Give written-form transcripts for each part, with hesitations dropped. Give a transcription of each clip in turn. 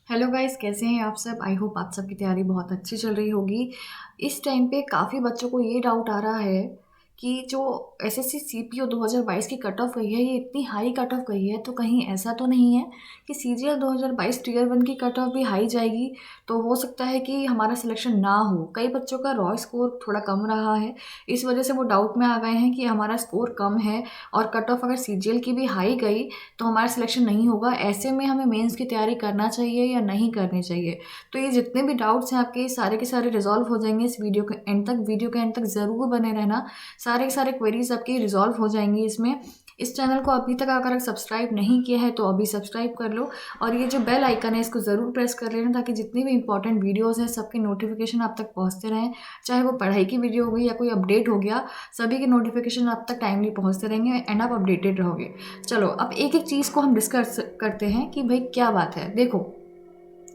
Hello guys, कैसे हैं आप सब। आई होप आप सबकी तैयारी बहुत अच्छी चल रही होगी। इस टाइम पे काफ़ी बच्चों को ये डाउट आ रहा है कि जो एसएससी सीपीओ 2022 की कट ऑफ गई है, ये इतनी हाई कट ऑफ गई है, तो कहीं ऐसा तो नहीं है कि सीजीएल 2022 टीयर वन की कट ऑफ भी हाई जाएगी। तो हो सकता है कि हमारा सिलेक्शन ना हो। कई बच्चों का रॉ स्कोर थोड़ा कम रहा है, इस वजह से वो डाउट में आ गए हैं कि हमारा स्कोर कम है और कट ऑफ अगर सीजीएल की भी हाई गई तो हमारा सिलेक्शन नहीं होगा। ऐसे में हमें मेंस की तैयारी करना चाहिए या नहीं करनी चाहिए। तो ये जितने भी डाउट्स हैं आपके, सारे के सारे रिजॉल्व हो जाएंगे इस वीडियो के एंड तक ज़रूर बने रहना। सारे के सारे क्वेरीज आपकी रिजॉल्व हो जाएंगी इसमें। इस चैनल को अभी तक अगर सब्सक्राइब नहीं किया है तो अभी सब्सक्राइब कर लो, और ये जो बेल आइकन है इसको ज़रूर प्रेस कर लेना, ताकि जितनी भी इंपॉर्टेंट वीडियोस हैं सबके नोटिफिकेशन आप तक पहुंचते रहें। चाहे वो पढ़ाई की वीडियो हो गई या कोई अपडेट हो गया, सभी के नोटिफिकेशन आप तक टाइमली पहुंचते रहेंगे एंड आप अपडेटेड रहोगे। चलो अब एक एक चीज़ को हम डिस्कस करते हैं कि भाई क्या बात है। देखो,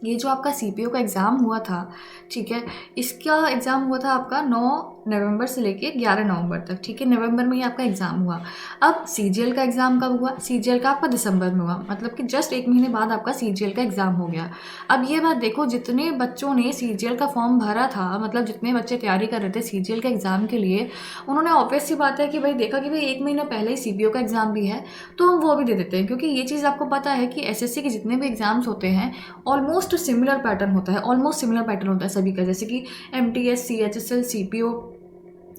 ये जो आपका सीपीओ का एग्ज़ाम हुआ था, ठीक है, इसका एग्ज़ाम हुआ था आपका 9 नवंबर से लेके 11 नवंबर तक। ठीक है, नवंबर में ही आपका एग्ज़ाम हुआ। अब सीजीएल का एग्ज़ाम कब हुआ? सीजीएल का आपका दिसंबर में हुआ, मतलब कि जस्ट एक महीने बाद आपका सीजीएल का एग्ज़ाम हो गया। अब ये बात देखो, जितने बच्चों ने सीजीएल का फॉर्म भरा था, मतलब जितने बच्चे तैयारी कर रहे थे सीजीएल के एग्ज़ाम के लिए, उन्होंने ऑब्वियस सी बात है कि भाई देखा कि भाई एक महीना पहले ही सीपीओ का एग्ज़ाम भी है, तो हम वो भी दे देते हैं। क्योंकि ये चीज़ आपको पता है कि एसएससी के जितने भी एग्ज़ाम्स होते हैं ऑलमोस्ट सिमिलर पैटर्न होता है, ऑलमोस्ट सिमिलर पैटर्न होता है सभी का, जैसे कि एमटीएस, सीएचएसएल, सीपीओ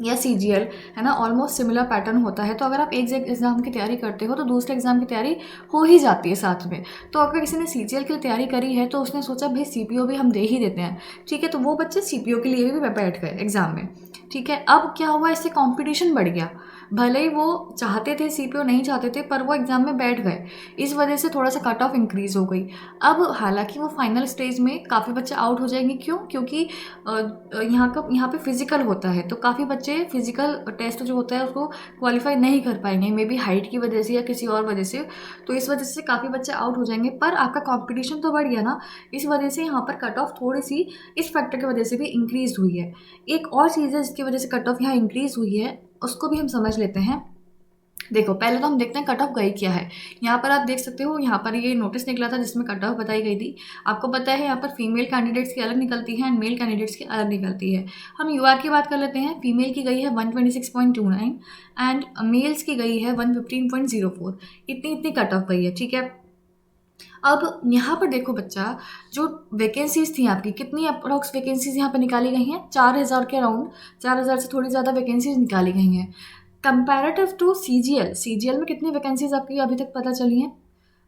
या सीजीएल, है ना, ऑलमोस्ट सिमिलर पैटर्न होता है। तो अगर आप एक एग्ज़ाम की तैयारी करते हो तो दूसरे एग्ज़ाम की तैयारी हो ही जाती है साथ में। तो अगर किसी ने सीजीएल के लिए तैयारी करी है तो उसने सोचा भाई सीपीओ भी हम दे ही देते हैं, ठीक है, तो वो बच्चे सीपीओ के लिए भी बैठ गए एग्ज़ाम में। ठीक है, अब क्या हुआ, इससे कंपटीशन बढ़ गया। भले ही वो चाहते थे सीपीओ, नहीं चाहते थे, पर वो एग्ज़ाम में बैठ गए। इस वजह से थोड़ा सा कट ऑफ इंक्रीज़ हो गई। अब हालांकि वो फाइनल स्टेज में काफ़ी बच्चे आउट हो जाएंगे। क्यों? क्योंकि यहाँ पे फिजिकल होता है, तो काफ़ी बच्चे फिजिकल टेस्ट जो होता है उसको क्वालिफाई नहीं कर पाएंगे, मे बी हाइट की वजह से या किसी और वजह से। तो इस वजह से काफ़ी बच्चे आउट हो जाएंगे, पर आपका कंपटीशन तो बढ़ गया ना। इस वजह से यहाँ पर कट ऑफ थोड़ी सी इस फैक्टर की वजह से भी इंक्रीज हुई है। एक और चीज़ है जिसकी वजह से कट ऑफ यहाँ इंक्रीज हुई है, उसको भी हम समझ लेते हैं। देखो, पहले तो हम देखते हैं कट ऑफ गई क्या है। यहाँ पर आप देख सकते हो, यहाँ पर ये नोटिस निकला था जिसमें कट ऑफ बताई गई थी। आपको पता है यहाँ पर फीमेल कैंडिडेट्स की अलग निकलती है एंड मेल कैंडिडेट्स की अलग निकलती है। हम यूआर की बात कर लेते हैं। फीमेल की गई है 126.29 एंड मेल्स की गई है 115.04। इतनी इतनी कट ऑफ गई है, ठीक है। अब यहाँ पर देखो बच्चा, जो वैकेंसीज थी आपकी, कितनी अप्रोक्स वैकेंसीज यहाँ पर निकाली गई हैं? 4000 के अराउंड, 4000 से थोड़ी ज़्यादा वैकेंसीज निकाली गई हैं। कंपैरेटिव टू सीजीएल, सीजीएल में कितनी वैकेंसीज आपकी अभी तक पता चली हैं?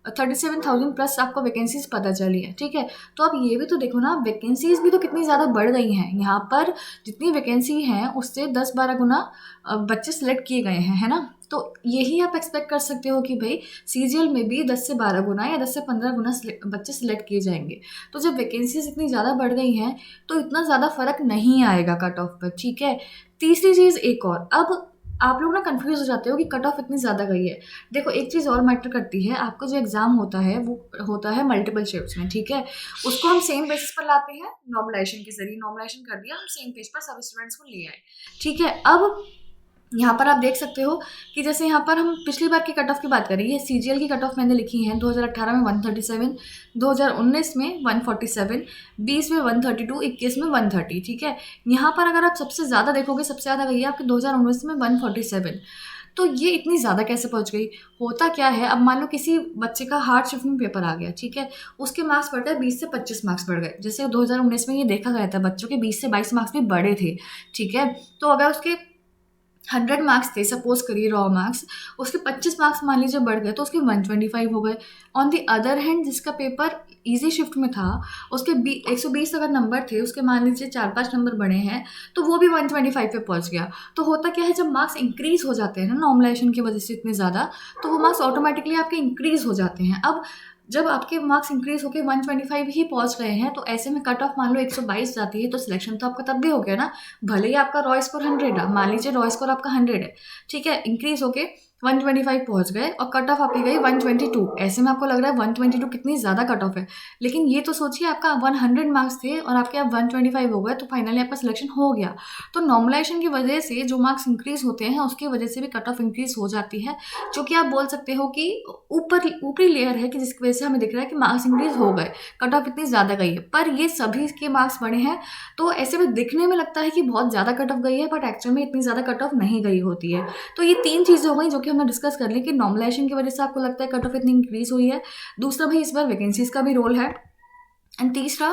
37,000 प्लस आपको वैकेंसीज पता चली है, ठीक है। तो अब ये भी तो देखो ना, वैकेंसीज भी तो कितनी ज़्यादा बढ़ गई हैं। यहाँ पर जितनी वैकेंसी हैं उससे 10-12 गुना बच्चे सिलेक्ट किए गए हैं, है ना। तो यही आप एक्सपेक्ट कर सकते हो कि भाई सीजीएल में भी 10 से 12 गुना या 10 से 15 गुना बच्चे सिलेक्ट किए जाएंगे। तो जब वैकेंसीज इतनी ज़्यादा बढ़ गई हैं तो इतना ज़्यादा फर्क नहीं आएगा कट ऑफ पर, ठीक है। तीसरी चीज़ एक और, अब आप लोग ना कंफ्यूज हो जाते हो कि कट ऑफ इतनी ज़्यादा गई है। देखो, एक चीज़ और मैटर करती है, आपका जो एग्ज़ाम होता है वो होता है मल्टीपल शिफ्ट्स में, ठीक है। उसको हम सेम बेसिस पर लाते हैं, नॉर्मलाइजेशन के जरिए नॉर्मलाइजेशन कर दिया, हम सेम पेज पर सब स्टूडेंट्स को ले आए, ठीक है। अब यहाँ पर आप देख सकते हो कि जैसे यहाँ पर हम पिछली बार की कट ऑफ की बात करें, ये सीजीएल की कट ऑफ मैंने लिखी है 2018 में 137, 2019 में 147, 20 में 132, 21 में 130, ठीक है। यहाँ पर अगर आप सबसे ज़्यादा देखोगे, सबसे ज़्यादा गई है आपकी 2019 में 147। तो ये इतनी ज़्यादा कैसे पहुँच गई? होता क्या है, अब मान लो किसी बच्चे का हार्ड शिफ्ट में पेपर आ गया, ठीक है, उसके मार्क्स बढ़ गए, 20 से 25 मार्क्स बढ़ गए। जैसे 2019 में ये देखा गया था, बच्चों के 20 से 22 मार्क्स भी बढ़े थे, ठीक है। तो अगर उसके 100 मार्क्स थे, सपोज करिए रॉ मार्क्स, उसके 25 मार्क्स मान लीजिए बढ़ गए तो उसके 125 हो गए। ऑन द अदर हैंड, जिसका पेपर इजी शिफ्ट में था, उसके 120 अगर नंबर थे, उसके मान लीजिए 4-5 नंबर बढ़े हैं, तो वो भी 125 पे पहुंच गया। तो होता क्या है, जब मार्क्स इंक्रीज हो जाते हैं ना नॉर्मलाइजेशन की वजह से इतने ज़्यादा, तो वो मार्क्स ऑटोमेटिकली आपके इंक्रीज हो जाते हैं। अब जब आपके मार्क्स इंक्रीज होकर 125 ही पहुंच गए हैं, तो ऐसे में कट ऑफ मान लो 122 जाती है, तो सिलेक्शन तो आपका तब भी हो गया ना। भले ही आपका रॉ स्कोर 100 है, मान लीजिए रॉ स्कोर आपका 100 है, ठीक है, इंक्रीज होके 125 पहुंच गए और कट ऑफ आपकी गई 122। ऐसे में आपको लग रहा है 122 कितनी ज़्यादा कट ऑफ है, लेकिन ये तो सोचिए आपका 100 मार्क्स थे और आपके अब 125 हो गए, तो फाइनली आपका सिलेक्शन हो गया। तो नॉर्मलाइजेशन की वजह से जो मार्क्स इंक्रीज होते हैं उसकी वजह से भी कट ऑफ इंक्रीज हो जाती है, जो कि आप बोल सकते हो कि ऊपरी लेयर है कि जिसकी वजह से हमें दिख रहा है कि मार्क्स इंक्रीज हो गए, कट ऑफ इतनी ज़्यादा गई है। पर ये सभी के मार्क्स बड़े हैं, तो ऐसे में दिखने में लगता है कि बहुत ज़्यादा कट ऑफ गई है, बट एक्चुअल में इतनी ज़्यादा कट ऑफ नहीं गई होती है। तो ये 3 चीज़ें हो गई जो कि हमने डिस्कस कर ली कि नॉर्मलाइजेशन की वजह से आपको लगता है कट ऑफ इतनी इंक्रीज़ हुई है। दूसरा भाई इस बार वैकेंसीज़ का भी रोल है। एंड तीसरा,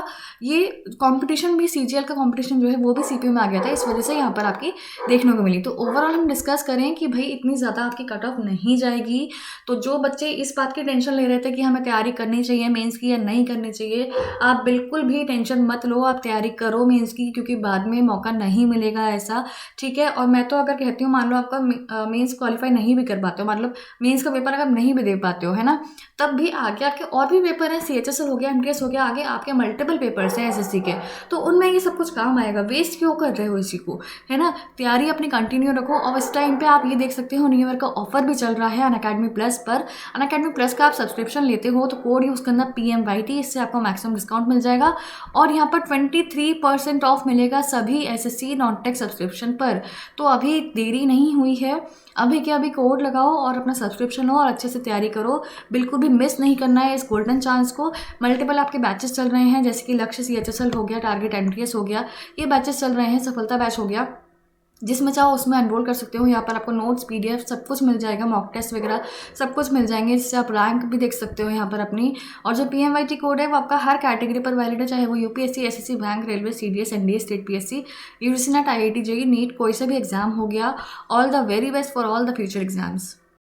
ये कंपटीशन भी, सीजीएल का कंपटीशन जो है वो भी सीपीयू में आ गया था, इस वजह से यहाँ पर आपकी देखने को मिली। तो ओवरऑल हम डिस्कस करें कि भाई इतनी ज़्यादा आपकी कट ऑफ नहीं जाएगी। तो जो बच्चे इस बात की टेंशन ले रहे थे कि हमें तैयारी करनी चाहिए मेंस की या नहीं करनी चाहिए, आप बिल्कुल भी टेंशन मत लो, आप तैयारी करो मेंस की, क्योंकि बाद में मौका नहीं मिलेगा ऐसा, ठीक है। और मैं तो अगर कहती हूँ, मान लो आपका मेंस क्वालिफाई नहीं भी कर पाते हो, मतलब मेंस का पेपर अगर नहीं भी दे पाते हो, है ना, तब भी आगे आपके और भी पेपर हैं, सीएचएसएल हो गया, एमटीएस हो गया, आगे आपके मल्टीपल पेपर्स हैं एसएससी के, तो उनमें ये सब कुछ काम आएगा। वेस्ट क्यों कर रहे हो इसी को, है ना। तैयारी अपनी कंटिन्यू रखो। और इस टाइम पे आप ये देख सकते हो न्यू ईयर का ऑफर भी चल रहा है अनअकैडमी प्लस पर। अनअकैडमी प्लस का आप सब्सक्रिप्शन लेते हो तो कोड यूज़ करना PMYT, इससे आपको मैक्सिमम डिस्काउंट मिल जाएगा। और यहाँ पर 23% ऑफ मिलेगा सभी एसएससी नॉन टेक सब्सक्रिप्शन पर। तो अभी देरी नहीं हुई है, अभी के अभी कोड लगाओ और अपना सब्सक्रिप्शन लो और अच्छे से तैयारी करो। बिल्कुल भी मिस नहीं करना है इस गोल्डन चांस को। मल्टीपल आपके बैचेस चल रहे हैं, जैसे कि लक्ष्य सीएचएसएल हो गया, टारगेट एमटीएस हो गया, ये बैचेस चल रहे हैं, सफलता बैच हो गया, जिसमें चाहो उसमें एनरोल कर सकते हो। यहाँ पर आपको नोट्स, पीडीएफ सब कुछ मिल जाएगा, मॉक टेस्ट वगैरह सब कुछ मिल जाएंगे, जिससे आप रैंक भी देख सकते हो यहाँ पर अपनी। और जो PMYT कोड है वो आपका हर कैटेगरी पर वैलिड है, चाहे वो UPSC, SSC, bank, railway, CDS, NDA, state PSC, UGC NET, IIT JEE, NEET, कोई सा भी एग्जाम हो गया। All the very best for all the future exams.